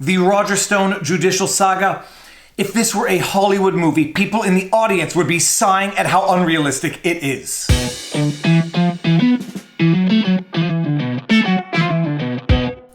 The Roger Stone judicial saga. If this were a Hollywood movie, people in the audience would be sighing at how unrealistic it is.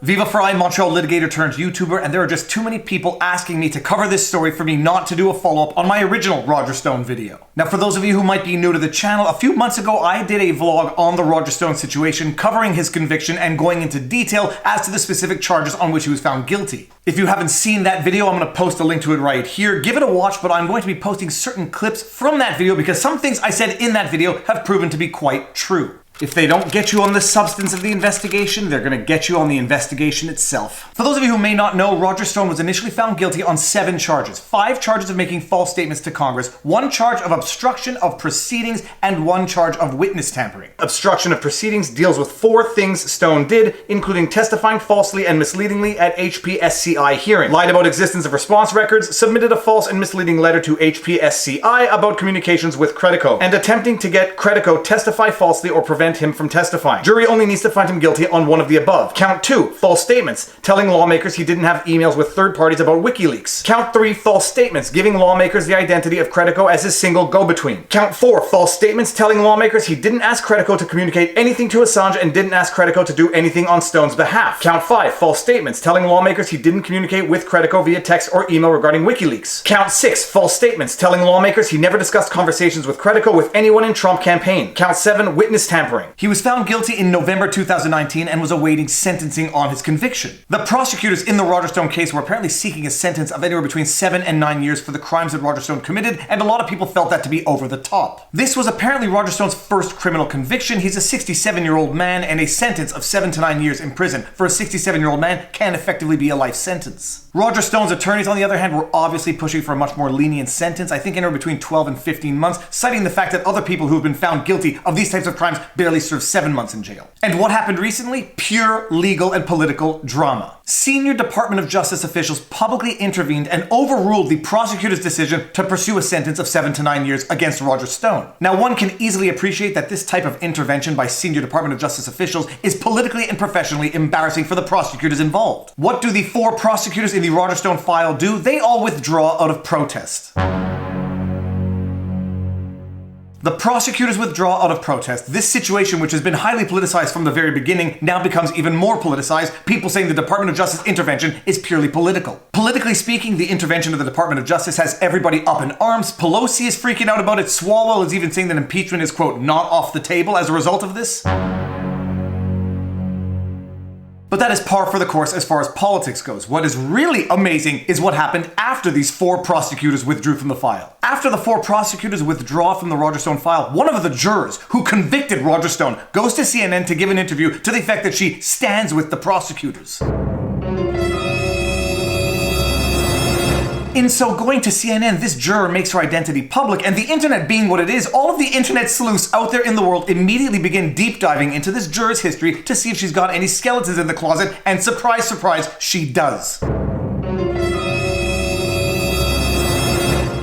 Viva Frei, Montreal litigator turned YouTuber, and there are just too many people asking me to cover this story for me not to do a follow-up on my original Roger Stone video. Now, for those of you who might be new to the channel, a few months ago I did a vlog on the Roger Stone situation, covering his conviction and going into detail as to the specific charges on which he was found guilty. If you haven't seen that video, I'm going to post a link to it right here. Give it a watch, but I'm going to be posting certain clips from that video because some things I said in that video have proven to be quite true. If they don't get you on the substance of the investigation, they're going to get you on the investigation itself. For those of you who may not know, Roger Stone was initially found guilty on 7 charges. 5 charges of making false statements to Congress, 1 charge of obstruction of proceedings, and 1 charge of witness tampering. Obstruction of proceedings deals with 4 things Stone did, including testifying falsely and misleadingly at HPSCI hearing, lied about existence of response records, submitted a false and misleading letter to HPSCI about communications with Credico, and attempting to get Credico testify falsely or prevent him from testifying. Jury only needs to find him guilty on one of the above. Count 2, false statements, telling lawmakers he didn't have emails with third parties about WikiLeaks. Count 3, false statements, giving lawmakers the identity of Credico as his single go-between. Count 4, false statements, telling lawmakers he didn't ask Credico to communicate anything to Assange and didn't ask Credico to do anything on Stone's behalf. Count 5, false statements, telling lawmakers he didn't communicate with Credico via text or email regarding WikiLeaks. Count 6, false statements, telling lawmakers he never discussed conversations with Credico with anyone in Trump campaign. Count 7, witness tampering. He was found guilty in November 2019 and was awaiting sentencing on his conviction. The prosecutors in the Roger Stone case were apparently seeking a sentence of anywhere between 7 and 9 years for the crimes that Roger Stone committed, and a lot of people felt that to be over the top. This was apparently Roger Stone's first criminal conviction. He's a 67-year-old man, and a sentence of 7 to 9 years in prison for a 67-year-old man can effectively be a life sentence. Roger Stone's attorneys, on the other hand, were obviously pushing for a much more lenient sentence, I think anywhere between 12 and 15 months, citing the fact that other people who have been found guilty of these types of crimes barely serve 7 months in jail. And what happened recently? Pure legal and political drama. Senior Department of Justice officials publicly intervened and overruled the prosecutor's decision to pursue a sentence of 7 to 9 years against Roger Stone. Now, one can easily appreciate that this type of intervention by Senior Department of Justice officials is politically and professionally embarrassing for the prosecutors involved. What do the 4 prosecutors in the Roger Stone file do? They all withdraw out of protest. The prosecutors withdraw out of protest. This situation, which has been highly politicized from the very beginning, now becomes even more politicized, people saying the Department of Justice intervention is purely political. Politically speaking, the intervention of the Department of Justice has everybody up in arms. Pelosi is freaking out about it. Swalwell is even saying that impeachment is, quote, not off the table as a result of this. But that is par for the course as far as politics goes. What is really amazing is what happened after these 4 prosecutors withdrew from the file. After the 4 prosecutors withdraw from the Roger Stone file, one of the jurors who convicted Roger Stone goes to CNN to give an interview to the effect that she stands with the prosecutors. In so going to CNN, this juror makes her identity public, and the internet being what it is, all of the internet sleuths out there in the world immediately begin deep diving into this juror's history to see if she's got any skeletons in the closet, and surprise, surprise, she does.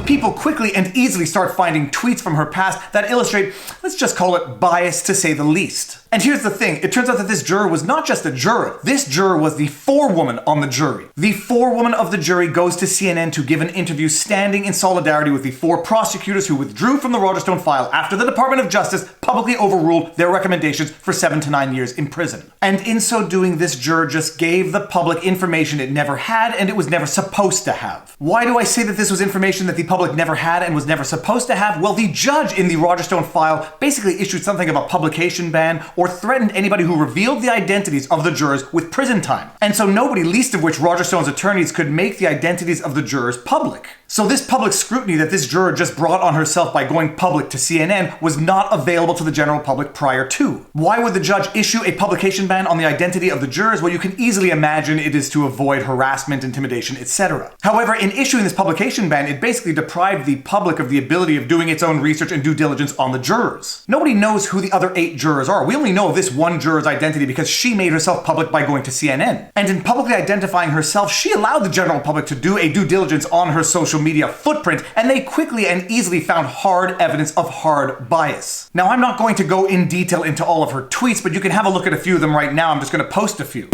People quickly and easily start finding tweets from her past that illustrate, let's just call it bias to say the least. And here's the thing, it turns out that this juror was not just a juror, this juror was the forewoman on the jury. The forewoman of the jury goes to CNN to give an interview standing in solidarity with the 4 prosecutors who withdrew from the Roger Stone file after the Department of Justice publicly overruled their recommendations for 7 to 9 years in prison. And in so doing, this juror just gave the public information it never had and it was never supposed to have. Why do I say that this was information that the public never had and was never supposed to have? Well, the judge in the Roger Stone file basically issued something of a publication ban or threatened anybody who revealed the identities of the jurors with prison time. And so nobody, least of which Roger Stone's attorneys, could make the identities of the jurors public. So this public scrutiny that this juror just brought on herself by going public to CNN was not available to the general public prior to. Why would the judge issue a publication ban on the identity of the jurors? Well, you can easily imagine it is to avoid harassment, intimidation, etc. However, in issuing this publication ban, it basically deprived the public of the ability of doing its own research and due diligence on the jurors. Nobody knows who the other 8 jurors are. We only know of this one juror's identity because she made herself public by going to CNN. And in publicly identifying herself, she allowed the general public to do a due diligence on her social media footprint, and they quickly and easily found hard evidence of hard bias. Now, I'm not going to go in detail into all of her tweets, but you can have a look at a few of them right now. I'm just going to post a few.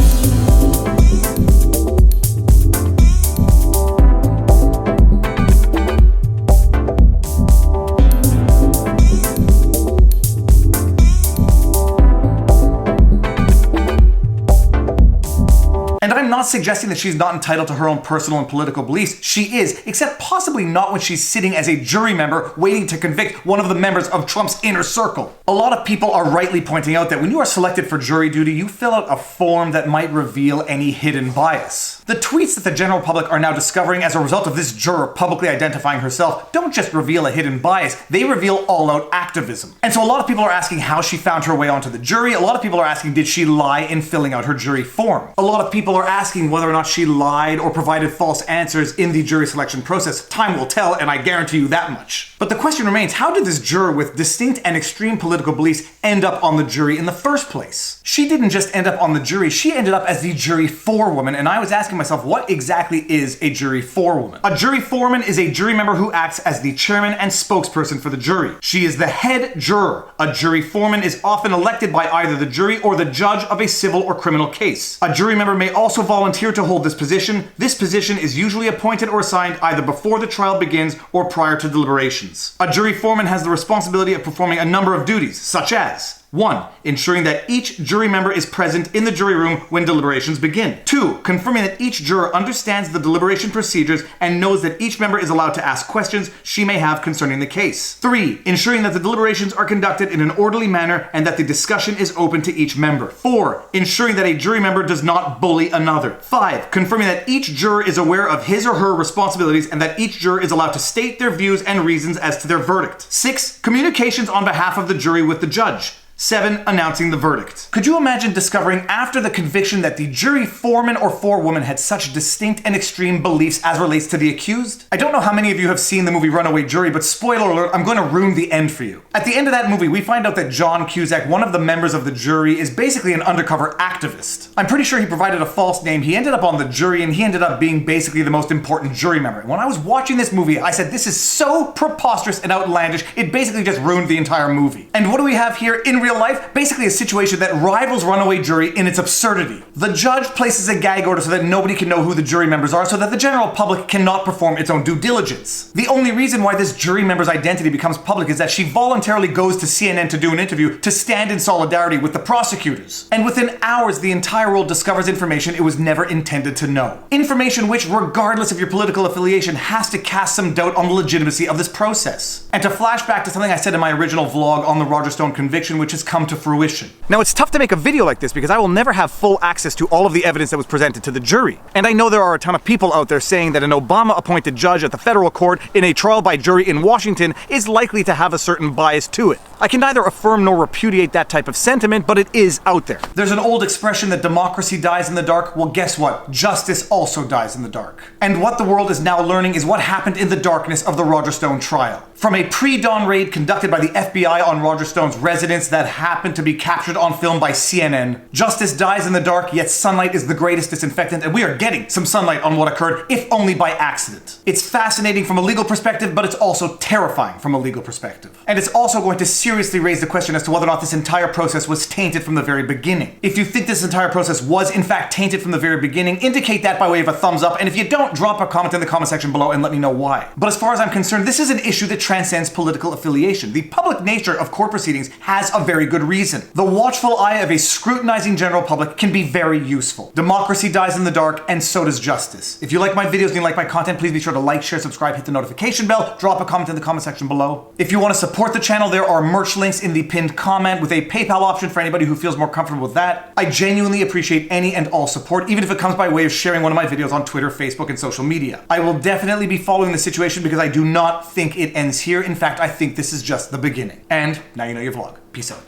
suggesting that she's not entitled to her own personal and political beliefs. She is, except possibly not when she's sitting as a jury member waiting to convict one of the members of Trump's inner circle. A lot of people are rightly pointing out that when you are selected for jury duty, you fill out a form that might reveal any hidden bias. The tweets that the general public are now discovering as a result of this juror publicly identifying herself don't just reveal a hidden bias, they reveal all-out activism. And so a lot of people are asking how she found her way onto the jury. A lot of people are asking, did she lie in filling out her jury form? A lot of people are asking whether or not she lied or provided false answers in the jury selection process. Time will tell, and I guarantee you that much. But the question remains, how did this juror with distinct and extreme political beliefs end up on the jury in the first place? She didn't just end up on the jury, she ended up as the jury forewoman, and I was asking myself, what exactly is a jury forewoman? A jury foreman is a jury member who acts as the chairman and spokesperson for the jury. She is the head juror. A jury foreman is often elected by either the jury or the judge of a civil or criminal case. A jury member may also volunteer to hold this position. This position is usually appointed or assigned either before the trial begins or prior to deliberations. A jury foreman has the responsibility of performing a number of duties, such as 1. Ensuring that each jury member is present in the jury room when deliberations begin. 2. Confirming that each juror understands the deliberation procedures and knows that each member is allowed to ask questions she may have concerning the case. 3. Ensuring that the deliberations are conducted in an orderly manner and that the discussion is open to each member. 4. Ensuring that a jury member does not bully another. 5. Confirming that each juror is aware of his or her responsibilities and that each juror is allowed to state their views and reasons as to their verdict. 6. Communications on behalf of the jury with the judge. 7. Announcing the verdict. Could you imagine discovering after the conviction that the jury foreman or forewoman had such distinct and extreme beliefs as relates to the accused? I don't know how many of you have seen the movie Runaway Jury, but spoiler alert, I'm going to ruin the end for you. At the end of that movie, we find out that John Cusack, one of the members of the jury, is basically an undercover activist. I'm pretty sure he provided a false name, he ended up on the jury, and he ended up being basically the most important jury member. When I was watching this movie, I said, this is so preposterous and outlandish, it basically just ruined the entire movie. And what do we have here in real life? Basically a situation that rivals Runaway Jury in its absurdity. The judge places a gag order so that nobody can know who the jury members are, so that the general public cannot perform its own due diligence. The only reason why this jury member's identity becomes public is that she voluntarily goes to CNN to do an interview to stand in solidarity with the prosecutors. And within hours, the entire world discovers information it was never intended to know. Information which, regardless of your political affiliation, has to cast some doubt on the legitimacy of this process. And to flash back to something I said in my original vlog on the Roger Stone conviction, which has come to fruition. Now, it's tough to make a video like this because I will never have full access to all of the evidence that was presented to the jury. And I know there are a ton of people out there saying that an Obama-appointed judge at the federal court in a trial by jury in Washington is likely to have a certain bias to it. I can neither affirm nor repudiate that type of sentiment, but it is out there. There's an old expression that democracy dies in the dark. Well, guess what? Justice also dies in the dark. And what the world is now learning is what happened in the darkness of the Roger Stone trial. From a pre-dawn raid conducted by the FBI on Roger Stone's residence that happened to be captured on film by CNN, justice dies in the dark, yet sunlight is the greatest disinfectant, and we are getting some sunlight on what occurred, if only by accident. It's fascinating from a legal perspective, but it's also terrifying from a legal perspective. And it's also going to seriously raise the question as to whether or not this entire process was tainted from the very beginning. If you think this entire process was in fact tainted from the very beginning, indicate that by way of a thumbs up, and if you don't, drop a comment in the comment section below and let me know why. But as far as I'm concerned, this is an issue that transcends political affiliation. The public nature of court proceedings has a very good reason. The watchful eye of a scrutinizing general public can be very useful. Democracy dies in the dark, and so does justice. If you like my videos and you like my content, please be sure to like, share, subscribe, hit the notification bell, drop a comment in the comment section below. If you want to support the channel, there are merch links in the pinned comment with a PayPal option for anybody who feels more comfortable with that. I genuinely appreciate any and all support, even if it comes by way of sharing one of my videos on Twitter, Facebook, and social media. I will definitely be following the situation because I do not think it ends here. In fact, I think this is just the beginning. And now you know your vlog. Peace out.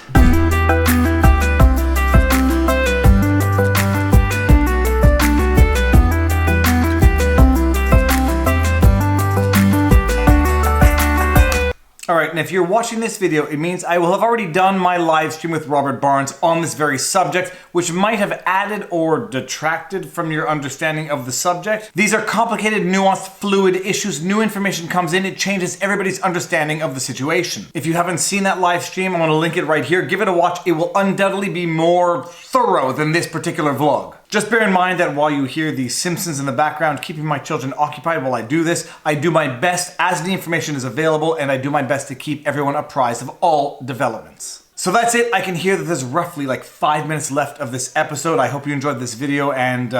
Alright, and if you're watching this video, it means I will have already done my live stream with Robert Barnes on this very subject, which might have added or detracted from your understanding of the subject. These are complicated, nuanced, fluid issues. New information comes in, it changes everybody's understanding of the situation. If you haven't seen that live stream, I'm going to link it right here. Give it a watch. It will undoubtedly be more thorough than this particular vlog. Just bear in mind that while you hear the Simpsons in the background, keeping my children occupied while I do this, I do my best as the information is available, and I do my best to keep everyone apprised of all developments. So that's it. I can hear that there's roughly like 5 minutes left of this episode. I hope you enjoyed this video, and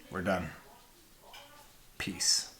We're done. Peace.